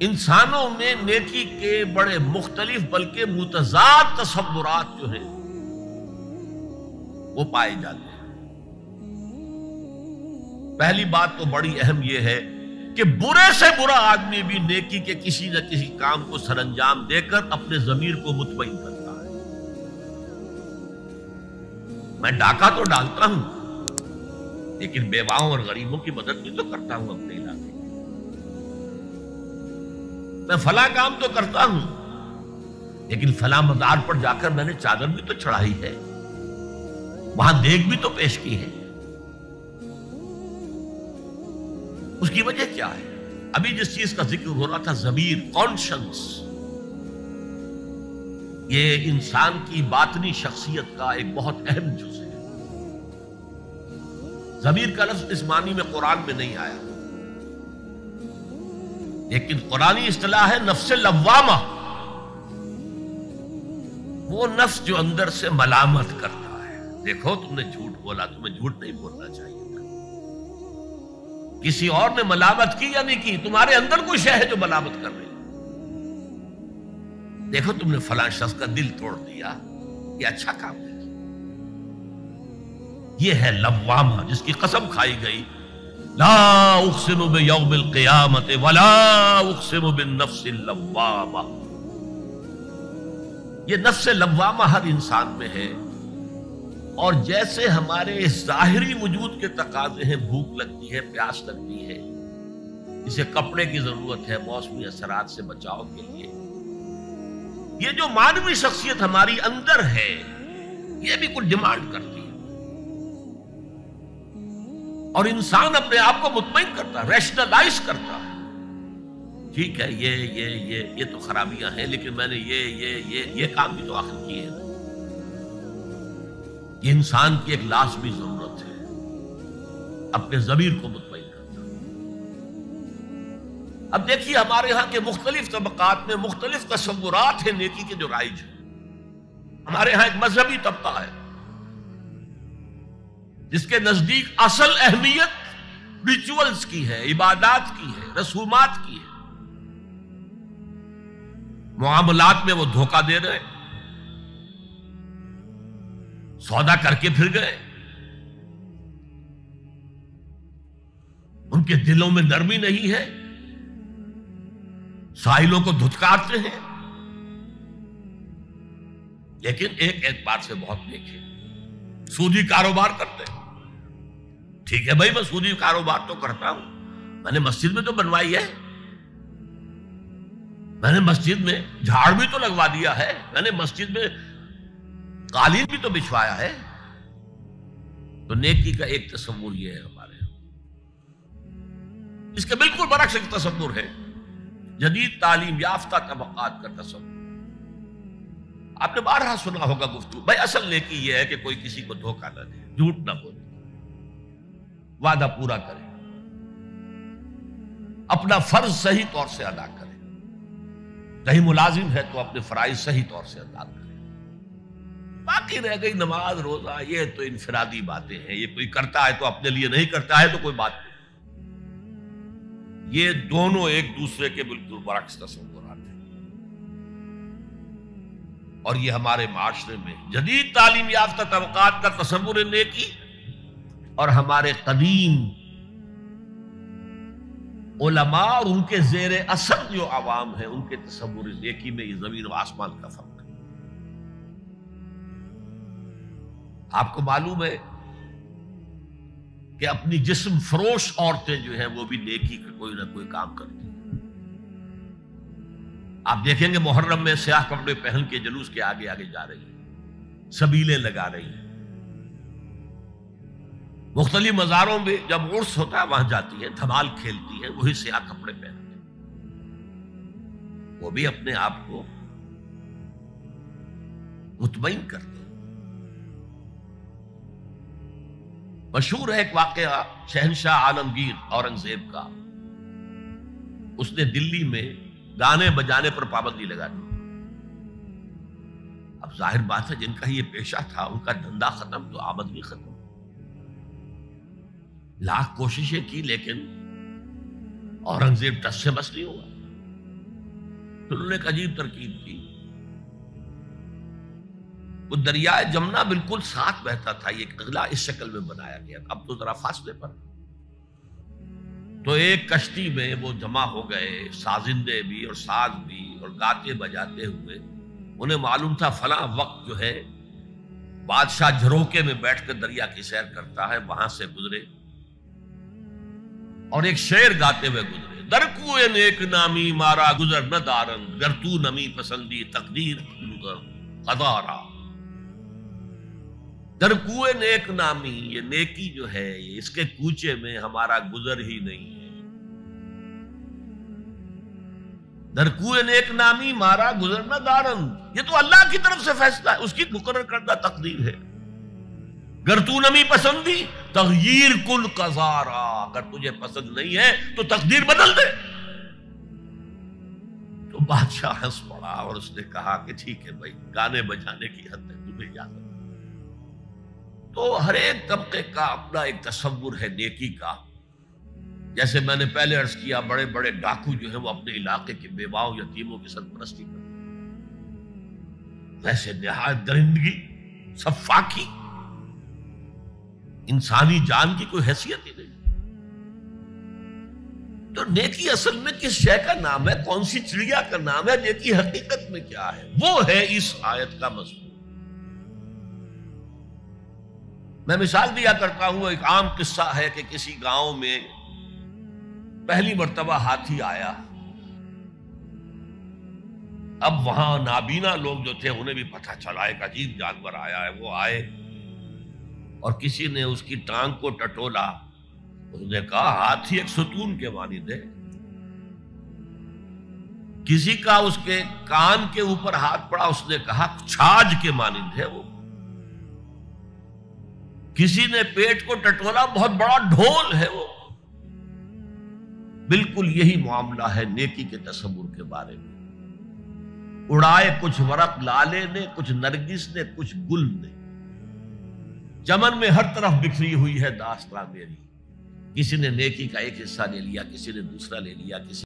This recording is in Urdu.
انسانوں میں نیکی کے بڑے مختلف بلکہ متضاد تصورات جو ہیں وہ پائے جاتے ہیں۔ پہلی بات تو بڑی اہم یہ ہے کہ برے سے برا آدمی بھی نیکی کے کسی نہ کسی کام کو سر انجام دے کر اپنے ضمیر کو مطمئن کرتا ہے۔ میں ڈاکہ تو ڈالتا ہوں لیکن بیواؤں اور غریبوں کی مدد بھی تو کرتا ہوں اپنے علاقے میں۔ میں فلاں کام تو کرتا ہوں لیکن فلاں مزار پر جا کر میں نے چادر بھی تو چڑھائی ہے، وہاں دیگ بھی تو پیش کی ہے۔ اس کی وجہ کیا ہے؟ ابھی جس چیز کا ذکر ہو رہا تھا، ضمیر، کانشنس، یہ انسان کی باطنی شخصیت کا ایک بہت اہم جز ہے۔ ضمیر کا لفظ اس معنی میں قرآن میں نہیں آیا، لیکن قرآنی اصطلاح ہے نفس لوامہ، وہ نفس جو اندر سے ملامت کرتا ہے۔ دیکھو تم نے جھوٹ بولا، تمہیں جھوٹ نہیں بولنا چاہیے تھا، کسی اور نے ملامت کی یا نہیں کی، تمہارے اندر کوئی شے ہے جو ملامت کر رہی ہے۔ دیکھو تم نے فلاں شخص کا دل توڑ دیا، یہ اچھا کام نہیں کیا۔ یہ ہے لوامہ، جس کی قسم کھائی گئی، لا اقسم بیوم القیامت ولا اقسم بالنفس اللوامہ۔ یہ نفس لوامہ ہر انسان میں ہے، اور جیسے ہمارے ظاہری وجود کے تقاضے ہیں، بھوک لگتی ہے، پیاس لگتی ہے، اسے کپڑے کی ضرورت ہے موسمی اثرات سے بچاؤ کے لیے، یہ جو مانوی شخصیت ہماری اندر ہے یہ بھی کچھ ڈیمانڈ کرتی ہے، اور انسان اپنے آپ کو مطمئن کرتا ہے، ریشنلائز کرتا ہے۔ ٹھیک ہے، یہ تو خرابیاں ہیں، لیکن میں نے یہ کام بھی تو آخر کیے ہیں۔ یہ انسان کی ایک لازمی ضرورت ہے، اپنے ضمیر کو مطمئن کرنا۔ اب دیکھیے ہمارے ہاں کے مختلف طبقات میں مختلف تصورات ہیں نیکی کے جو رائج ہیں۔ ہمارے ہاں ایک مذہبی طبقہ ہے جس کے نزدیک اصل اہمیت ریچولز کی ہے، عبادات کی ہے، رسومات کی ہے۔ معاملات میں وہ دھوکہ دے رہے، سودا کر کے پھر گئے، ان کے دلوں میں نرمی نہیں ہے، سائلوں کو دھتکارتے ہیں، لیکن ایک اعتبار سے بہت نیک ہے، سودی کاروبار کرتے ہیں۔ ٹھیک ہے بھائی، میں سودی کاروبار تو کرتا ہوں، میں نے مسجد میں تو بنوائی ہے، میں نے مسجد میں جھاڑ بھی تو لگوا دیا ہے، میں نے مسجد میں قالین بھی تو بچھوایا ہے۔ تو نیکی کا ایک تصور یہ ہے ہمارے، اس کے بالکل برعکس ایک تصور ہے جدید تعلیم یافتہ طبقات کا تصور۔ آپ نے بارہا سنا ہوگا گفتگو، بھائی اصل نیکی یہ ہے کہ کوئی کسی کو دھوکہ نہ دے، جھوٹ نہ بولے، وعدہ پورا کرے، اپنا فرض صحیح طور سے ادا کرے، کہیں ملازم ہے تو اپنے فرائض صحیح طور سے ادا کرے۔ باقی رہ گئی نماز روزہ، یہ تو انفرادی باتیں ہیں، یہ کوئی کرتا ہے تو اپنے لیے، نہیں کرتا ہے تو کوئی بات نہیں۔ یہ دونوں ایک دوسرے کے بالکل برعکس تصورات ہیں، اور یہ ہمارے معاشرے میں جدید تعلیم یافتہ طبقات کا تصور نیکی اور ہمارے قدیم علماء اور ان کے زیر اثر جو عوام ہیں ان کے تصور نیکی میں یہ زمین و آسمان کا فرق ہے۔ آپ کو معلوم ہے کہ اپنی جسم فروش عورتیں جو ہیں وہ بھی نیکی کا کوئی نہ کوئی کام کرتی ہیں۔ آپ دیکھیں گے محرم میں سیاہ کپڑے پہن کے جلوس کے آگے آگے جا رہی ہیں، سبیلیں لگا رہی ہیں، مختلف مزاروں میں جب عرس ہوتا ہے وہاں جاتی ہیں، دھمال کھیلتی ہیں، وہی سیاہ کپڑے پہنتے ہیں، وہ بھی اپنے آپ کو مطمئن کرتے ہیں۔ مشہور ہے ایک واقعہ شہنشاہ عالمگیر اورنگزیب کا، اس نے دلی میں گانے بجانے پر پابندی لگا دی۔ اب ظاہر بات ہے جن کا یہ پیشہ تھا ان کا دھندا ختم تو آمدنی ختم، لاکھ کوششیں کی لیکن اورنگزیب ٹس سے بس نہیں ہوا۔ تو انہوں نے ایک عجیب ترکیب کی. وہ دریائے جمنا بالکل ساتھ بہتا تھا، یہ قلعہ اس شکل میں بنایا گیا تھا، اب تو ذرا فاصلے پر. تو ایک کشتی میں وہ جمع ہو گئے، سازندے بھی اور ساز بھی، اور گاتے بجاتے ہوئے. انہیں معلوم تھا فلاں وقت جو ہے بادشاہ جھروکے میں بیٹھ کر دریا کی سیر کرتا ہے، وہاں سے گزرے اور ایک شعر گاتے ہوئے گزرے. در کوئے نیک نامی مارا گزر نہ دارن، گر تو نمی پسندی تقدیر قدارا. در کوئے نیک نامی، یہ نیکی جو ہے اس کے کوچے میں ہمارا گزر ہی نہیں ہے. در کوئے نیک نامی مارا گزر نہ دارن، یہ تو اللہ کی طرف سے فیصلہ ہے، اس کی مقرر کردہ تقدیر ہے. گر تو نمی پسندی تغییر کل قضارا، اگر تجھے پسند نہیں ہے تو تقدیر بدل دے. تو بادشاہ ہنس پڑا اور اس نے کہا کہ ٹھیک ہے بھائی، گانے بجانے کی حد تک تمہیں اجازت. تو ہر ایک طبقے کا اپنا ایک تصور ہے نیکی کا. جیسے میں نے پہلے عرض کیا، بڑے بڑے ڈاکو جو ہیں وہ اپنے علاقے کے بیواؤں یتیموں کی سرپرستی کرتے ہیں، ویسے نہایت درندگی، سفاکی، انسانی جان کی کوئی حیثیت ہی نہیں. تو نیکی اصل میں کس شے کا نام ہے، کون سی چڑیا کا نام ہے، نیکی حقیقت میں کیا ہے، وہ ہے اس آیت کا مضمون. میں مثال دیا کرتا ہوں، ایک عام قصہ ہے کہ کسی گاؤں میں پہلی مرتبہ ہاتھی آیا. اب وہاں نابینا لوگ جو تھے انہیں بھی پتہ چلا ایک عجیب جانور آیا ہے. وہ آئے اور کسی نے اس کی ٹانگ کو ٹٹولا. اس نے کہا ہاتھی ایک ستون کے مانند ہے. کسی کا اس کے کان کے اوپر ہاتھ پڑا، اس نے کہا چھاج کے مانند ہے وہ. کسی نے پیٹ کو ٹٹولا، بہت بڑا ڈھول ہے وہ. بالکل یہی معاملہ ہے نیکی کے تصور کے بارے میں. اڑائے کچھ ورق لالے نے، کچھ نرگس نے، کچھ گل نے، چمن میں ہر طرف بکھری ہوئی ہے داستان میری. کسی نے نیکی کا ایک حصہ لے لیا، کسی نے دوسرا لے لیا، کسی